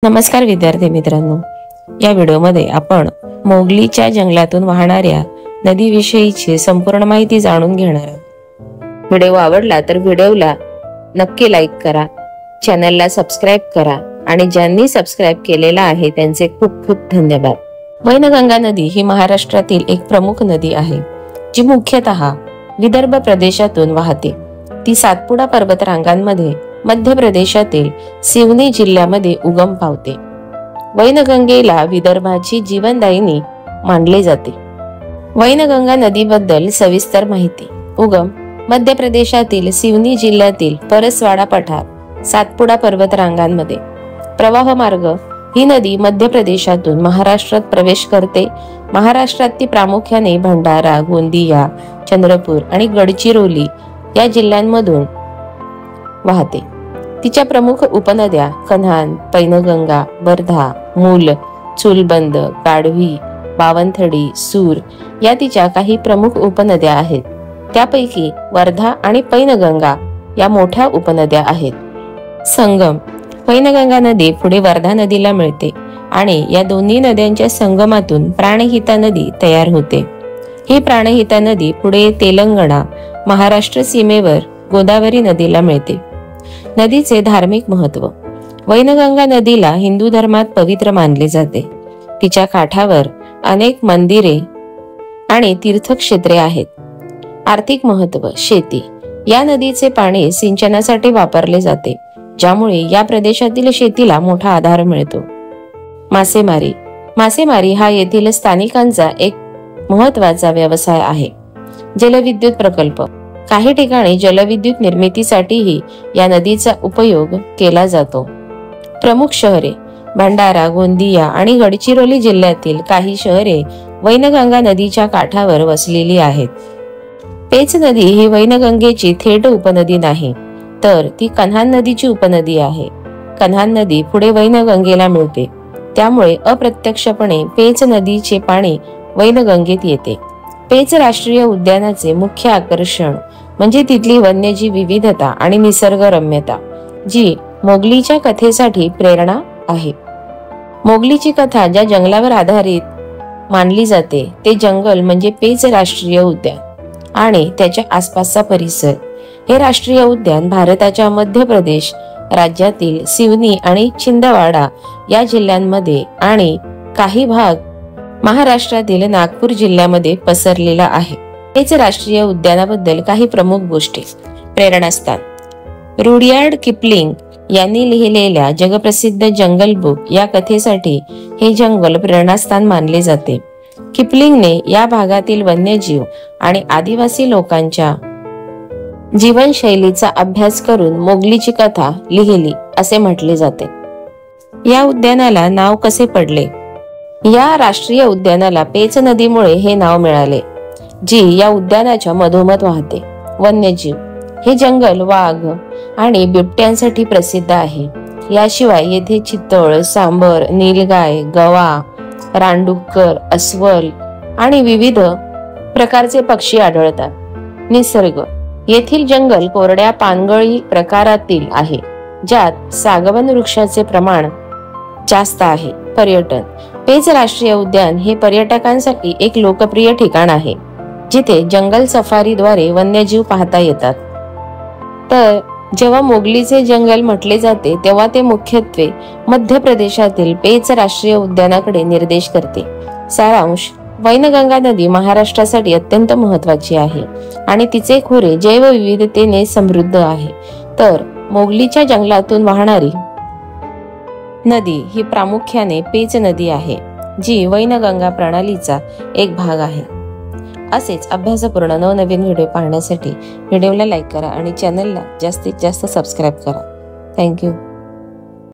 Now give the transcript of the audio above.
नमस्कार विद्यार्थी मित्रांनो, या व्हिडिओमध्ये आपण मोगलीच्या जंगलातून वाहणाऱ्या नदीविषयीची संपूर्ण माहिती जाणून घेणार आहोत। व्हिडिओ आवडला तर व्हिडिओला नक्की लाईक करा, चॅनलला सबस्क्राइब करा आणि ज्यांनी सबस्क्राइब केलेला आहे त्यांचे खूप खूप धन्यवाद। वैनगंगा नदी ही महाराष्ट्रातील एक प्रमुख नदी आहे, जी मुख्यतः विदर्भ प्रदेशातून वाहते। ती सातपुडा पर्वतरांगांमध्ये मध्य प्रदेशातील सिवनी जिल्ह्यामध्ये उगम पावते। वैनगंगेला विदर्भाची जीवनदायिनी मानले जाते। वैनगंगा नदीबद्दल सविस्तर माहिती। उगम मध्य प्रदेशातील सिवनी जिल्ह्यातील परसवाडा पठार सातपुडा पर्वतरांगांमध्ये। प्रवाह मार्ग ही नदी मध्य प्रदेशातून महाराष्ट्रात प्रवेश करते। महाराष्ट्रात ती प्रामुख्याने भंडारा, गोंदिया, चंद्रपूर आणि गडचिरोली या जिल्ह्यांमधून वाहते। तिच्या प्रमुख उपनद्या कन्हान, पैनगंगा, वर्धा, मूल, चुलबंद, गाढवी, बावनथडी, सूर या तिच्या काही प्रमुख उपनद्या आहेत। त्यापैकी वर्धा आणि पैनगंगा या मोठ्या उपनद्या आहेत। संगम पैनगंगा नदी पुढे वर्धा नदीला मिळते आणि या दोन्ही नद्यांच्या संगमातून प्राणहिता नदी तयार होते। ही प्राणहिता नदी पुढे तेलंगणा, महाराष्ट्र सीमेवर गोदावरी नदीला मिळते। नदीचे धार्मिक महत्व। वैनगंगा नदीला हिंदू धर्मात पवित्र मानले जाते। तिच्या काठावर अनेक मंदिरे आणि तीर्थक्षेत्रे आहेत। आर्थिक महत्व। शेती। या नदीचे पाणी सिंचनासाठी वापरले जाते, ज्यामुळे या प्रदेशातील शेतीला मोठा आधार मिळतो। मासेमारी। मासेमारी हा येथील स्थानिकांचा एक महत्त्वाचा व्यवसाय आहे। जलविद्युत प्रकल्प। काही ठिकाणी जलविद्युत निर्मितीसाठीही या नदीचा उपयोग केला जातो। प्रमुख शहरे। भंडारा, गोंदिया आणि गडचिरोली जिल्ह्यातील काही शहरे वैनगंगा नदीच्या काठावर वसलेली आहेत। पेच नदी ही वैनगंगेची थेट उपनदी नाही, तर ती कन्हान नदीची उपनदी आहे। कन्हान नदी पुढे वैनगंगेला मिळते, त्यामुळे अप्रत्यक्षपणे पेच नदीचे पाणी वैनगंगेत येते। पेच राष्ट्रीय उद्यानाचे मुख्य आकर्षण म्हणजे तिथली वन्यजीव विविधता आणि निसर्गरम्यता, जी मोगलीच्या कथेसाठी प्रेरणा आहे। मोगलीची कथा ज्या जंगलावर आधारित मानली जाते ते जंगल म्हणजे पेच राष्ट्रीय उद्यान आणि त्याच्या आसपासचा परिसर। हे राष्ट्रीय उद्यान भारताच्या मध्य प्रदेश राज्यातील सिवनी आणि छिंदवाडा या जिल्ह्यांमध्ये आणि काही भाग महाराष्ट्रातील नागपूर जिल्ह्यामध्ये पसरलेला आहे। पेच राष्ट्रीय उद्यानाबद्दल काही प्रमुख गोष्टी। प्रेरणास्थान। रुडयार्ड किपलिंग यांनी लिहिलेल्या जगप्रसिद्ध जंगल बुक या कथेसाठी हे जंगल प्रेरणास्थान मानले जाते। किपलिंगने या भागातील वन्यजीव आणि आदिवासी लोकांच्या जीवनशैलीचा अभ्यास करून मोगलीची कथा लिहिली असे म्हटले जाते। या उद्यानाला नाव कसे पडले? या राष्ट्रीय उद्यानाला पेच नदीमुळे हे नाव मिळाले, जी या उद्यानाच्या मधोमध वाहते। वन्यजीव। हे जंगल वाघ आणि बिबट्यांसाठी प्रसिद्ध आहे। याशिवाय येथे चितळ, सांबर, नीलगाय, गवा, रानडुक्कर, अस्वल आणि विविध प्रकारचे पक्षी आढळतात। निसर्ग। येथील जंगल कोरड्या पानगळी प्रकारातील आहे, ज्यात सागवन वृक्षाचे प्रमाण जास्त आहे। पर्यटन। पेच राष्ट्रीय उद्यान हे पर्यटकांसाठी एक लोकप्रिय ठिकाण आहे, जिथे जंगल सफारीद्वारे वन्यजीव पाहता येतात। तर जेव्हा मोगलीचे जंगल म्हटले जाते तेव्हा ते मुख्यत्वे मध्य प्रदेशातील पेच राष्ट्रीय उद्यानाकडे निर्देश करते। सारांश। वैनगंगा नदी महाराष्ट्रासाठी अत्यंत महत्त्वाची आहे आणि तिचे खोरे जैवविविधतेने समृद्ध आहे। तर मोगलीच्या जंगलातून वाहणारी नदी ही प्रामुख्याने पेच नदी आहे, जी वैनगंगा प्रणालीचा एक भाग आहे। असेच अभ्यासपूर्ण नवनवीन व्हिडिओ पाहण्यासाठी व्हिडिओला लाईक करा आणि चॅनलला जास्तीत जास्त सबस्क्राइब करा। थँक्यू।